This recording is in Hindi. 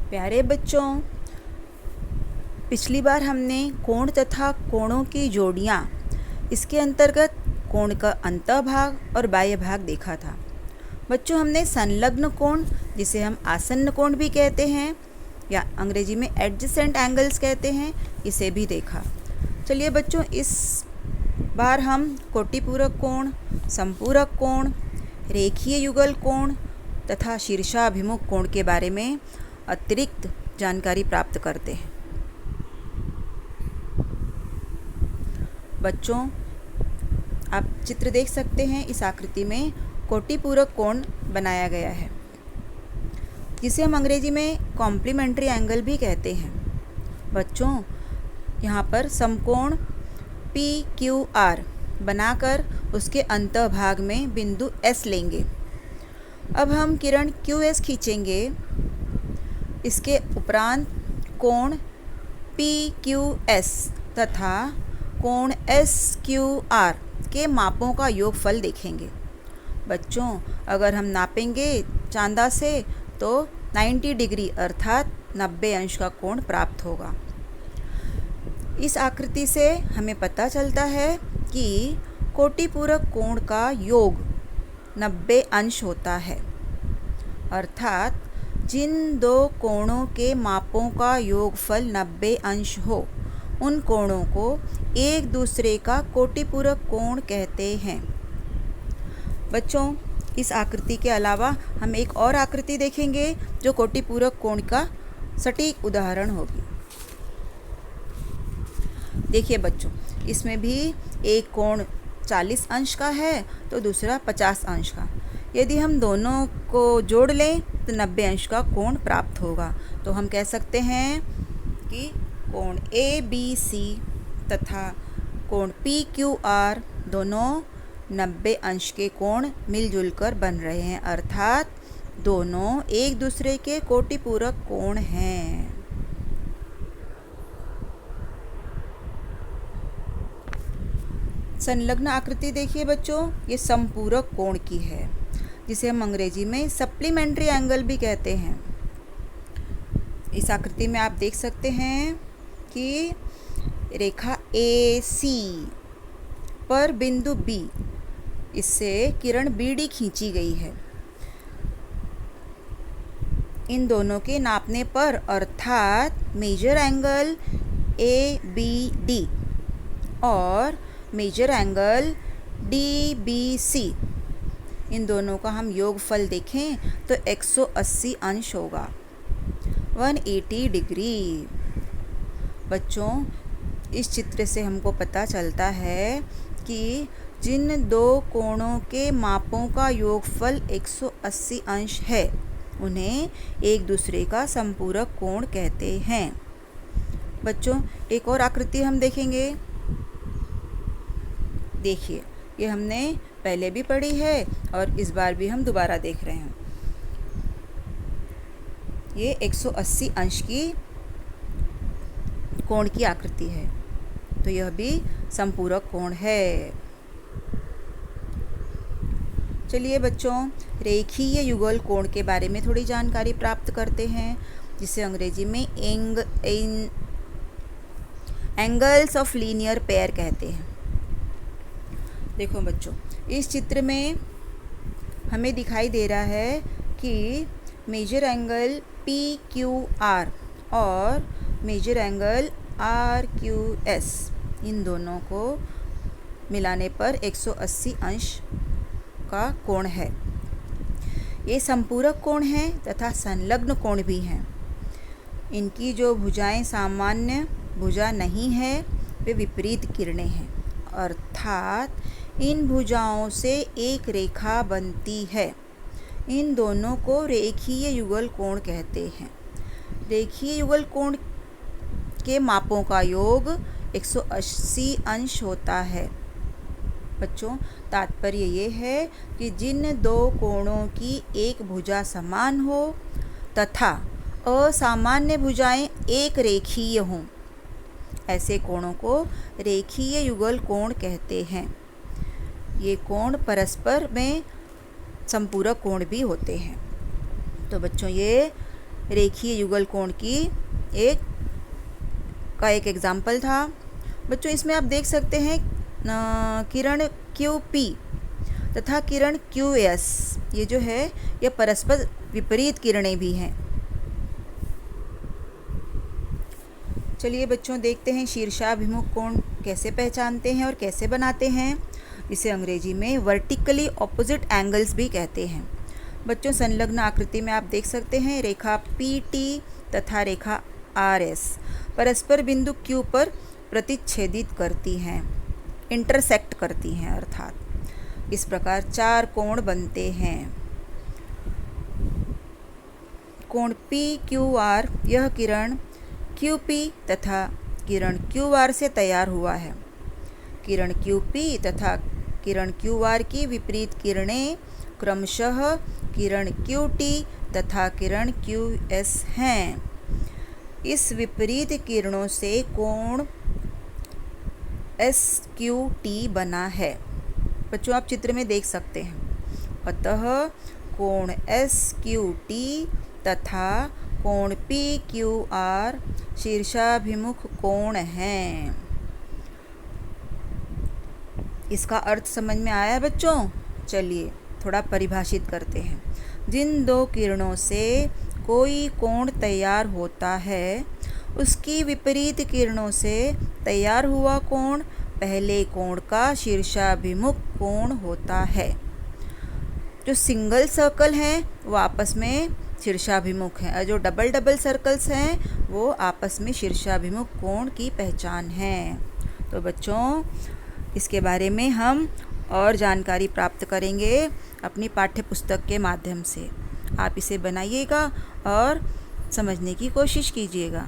प्यारे बच्चों, पिछली बार हमने कोण तथा कोणों की जोड़ियाँ, इसके अंतर्गत कोण का अंतःभाग और बाह्य भाग देखा था। बच्चों, हमने संलग्न कोण, जिसे हम आसन्न कोण भी कहते हैं या अंग्रेजी में एडजेसेंट एंगल्स कहते हैं, इसे भी देखा। चलिए बच्चों, इस बार हम कोटिपूरक कोण, संपूरक कोण, रेखीय युगल कोण तथा शीर्षाभिमुख कोण के बारे में अतिरिक्त जानकारी प्राप्त करते हैं। बच्चों, आप चित्र देख सकते हैं। इस आकृति में कोटिपूरक कोण बनाया गया है, जिसे हम अंग्रेजी में कॉम्प्लीमेंट्री एंगल भी कहते हैं। बच्चों, यहाँ पर समकोण PQR बनाकर उसके अंतःभाग में बिंदु S लेंगे। अब हम किरण QS खींचेंगे। इसके उपरांत कोण PQS तथा कोण SQR के मापों का योगफल देखेंगे। बच्चों, अगर हम नापेंगे चांदा से तो 90 डिग्री अर्थात 90 अंश का कोण प्राप्त होगा। इस आकृति से हमें पता चलता है कि कोटिपूरक कोण का योग 90 अंश होता है, अर्थात जिन दो कोणों के मापों का योगफल 90 अंश हो, उन कोणों को एक दूसरे का कोटिपूरक कोण कहते हैं। बच्चों, इस आकृति के अलावा हम एक और आकृति देखेंगे जो कोटिपूरक कोण का सटीक उदाहरण होगी। देखिए बच्चों, इसमें भी एक कोण 40 अंश का है तो दूसरा 50 अंश का। यदि हम दोनों को जोड़ लें तो 90 अंश का कोण प्राप्त होगा। तो हम कह सकते हैं कि कोण ABC तथा कोण PQR दोनों 90 अंश के कोण मिलजुल कर बन रहे हैं, अर्थात दोनों एक दूसरे के कोटिपूरक कोण हैं। संलग्न आकृति देखिए बच्चों, ये संपूरक कोण की है, जिसे हम अंग्रेजी में सप्लीमेंट्री एंगल भी कहते हैं। इस आकृति में आप देख सकते हैं कि रेखा AC पर बिंदु B, इससे किरण BD खींची गई है। इन दोनों के नापने पर अर्थात मेजर एंगल ABD और मेजर एंगल DBC, इन दोनों का हम योगफल देखें तो 180 अंश होगा, 180 डिग्री। बच्चों, इस चित्र से हमको पता चलता है कि जिन दो कोणों के मापों का योगफल 180 अंश है, उन्हें एक दूसरे का संपूरक कोण कहते हैं। बच्चों, एक और आकृति हम देखेंगे। देखिए, ये हमने पहले भी पढ़ी है और इस बार भी हम दोबारा देख रहे हैं। ये 180 अंश की कोण की आकृति है, तो यह भी संपूरक कोण है। चलिए बच्चों, रेखीय युगल कोण के बारे में थोड़ी जानकारी प्राप्त करते हैं, जिसे अंग्रेजी में एंगल्स ऑफ लीनियर पेयर कहते हैं। देखो बच्चों, इस चित्र में हमें दिखाई दे रहा है कि मेजर एंगल PQR और मेजर एंगल RQS, इन दोनों को मिलाने पर 180 अंश का कोण है। ये संपूरक कोण हैं तथा संलग्न कोण भी हैं। इनकी जो भुजाएं सामान्य भुजा नहीं है, वे विपरीत किरणें हैं, अर्थात इन भुजाओं से एक रेखा बनती है। इन दोनों को रेखीय युगल कोण कहते हैं। रेखीय युगल कोण के मापों का योग 180 अंश होता है। बच्चों, तात्पर्य ये है कि जिन दो कोणों की एक भुजा समान हो तथा असामान्य भुजाएं एक रेखीय हों, ऐसे कोणों को रेखीय युगल कोण कहते हैं। ये कोण परस्पर में संपूरक कोण भी होते हैं। तो बच्चों, ये रेखीय युगल कोण की एक एग्जाम्पल था। बच्चों इसमें आप देख सकते हैं किरण QP तथा किरण QS, ये जो है ये परस्पर विपरीत किरणें भी हैं। चलिए बच्चों देखते हैं शीर्षाभिमुख कोण कैसे पहचानते हैं और कैसे बनाते हैं। इसे अंग्रेजी में वर्टिकली ऑपोजिट एंगल्स भी कहते हैं। बच्चों संलग्न आकृति में आप देख सकते हैं रेखा PT तथा रेखा RS परस्पर बिंदु Q पर प्रतिच्छेदित करती हैं, इंटरसेक्ट करती हैं अर्थात। इस प्रकार 4 कोण बनते हैं। कोण PQR यह किरण QP तथा किरण QR से तैयार हुआ है। किरण QP तथा किरण QR की विपरीत किरणें क्रमशः किरण QT तथा किरण QS हैं। इस विपरीत किरणों से कोण SQT बना है। बच्चों आप चित्र में देख सकते हैं। अतः कोण SQT तथा कोण PQR शीर्षाभिमुख कोण हैं। इसका अर्थ समझ में आया बच्चों? चलिए थोड़ा परिभाषित करते हैं। जिन 2 किरणों से कोई कोण तैयार होता है उसकी विपरीत किरणों से तैयार हुआ कोण पहले कोण का शीर्षाभिमुख कोण होता है। जो सिंगल सर्कल हैं वो आपस में शीर्षाभिमुख हैं और जो डबल सर्कल्स हैं वो आपस में शीर्षाभिमुख कोण की पहचान है। तो बच्चों इसके बारे में हम और जानकारी प्राप्त करेंगे अपनी पाठ्य पुस्तक के माध्यम से। आप इसे बनाइएगा और समझने की कोशिश कीजिएगा।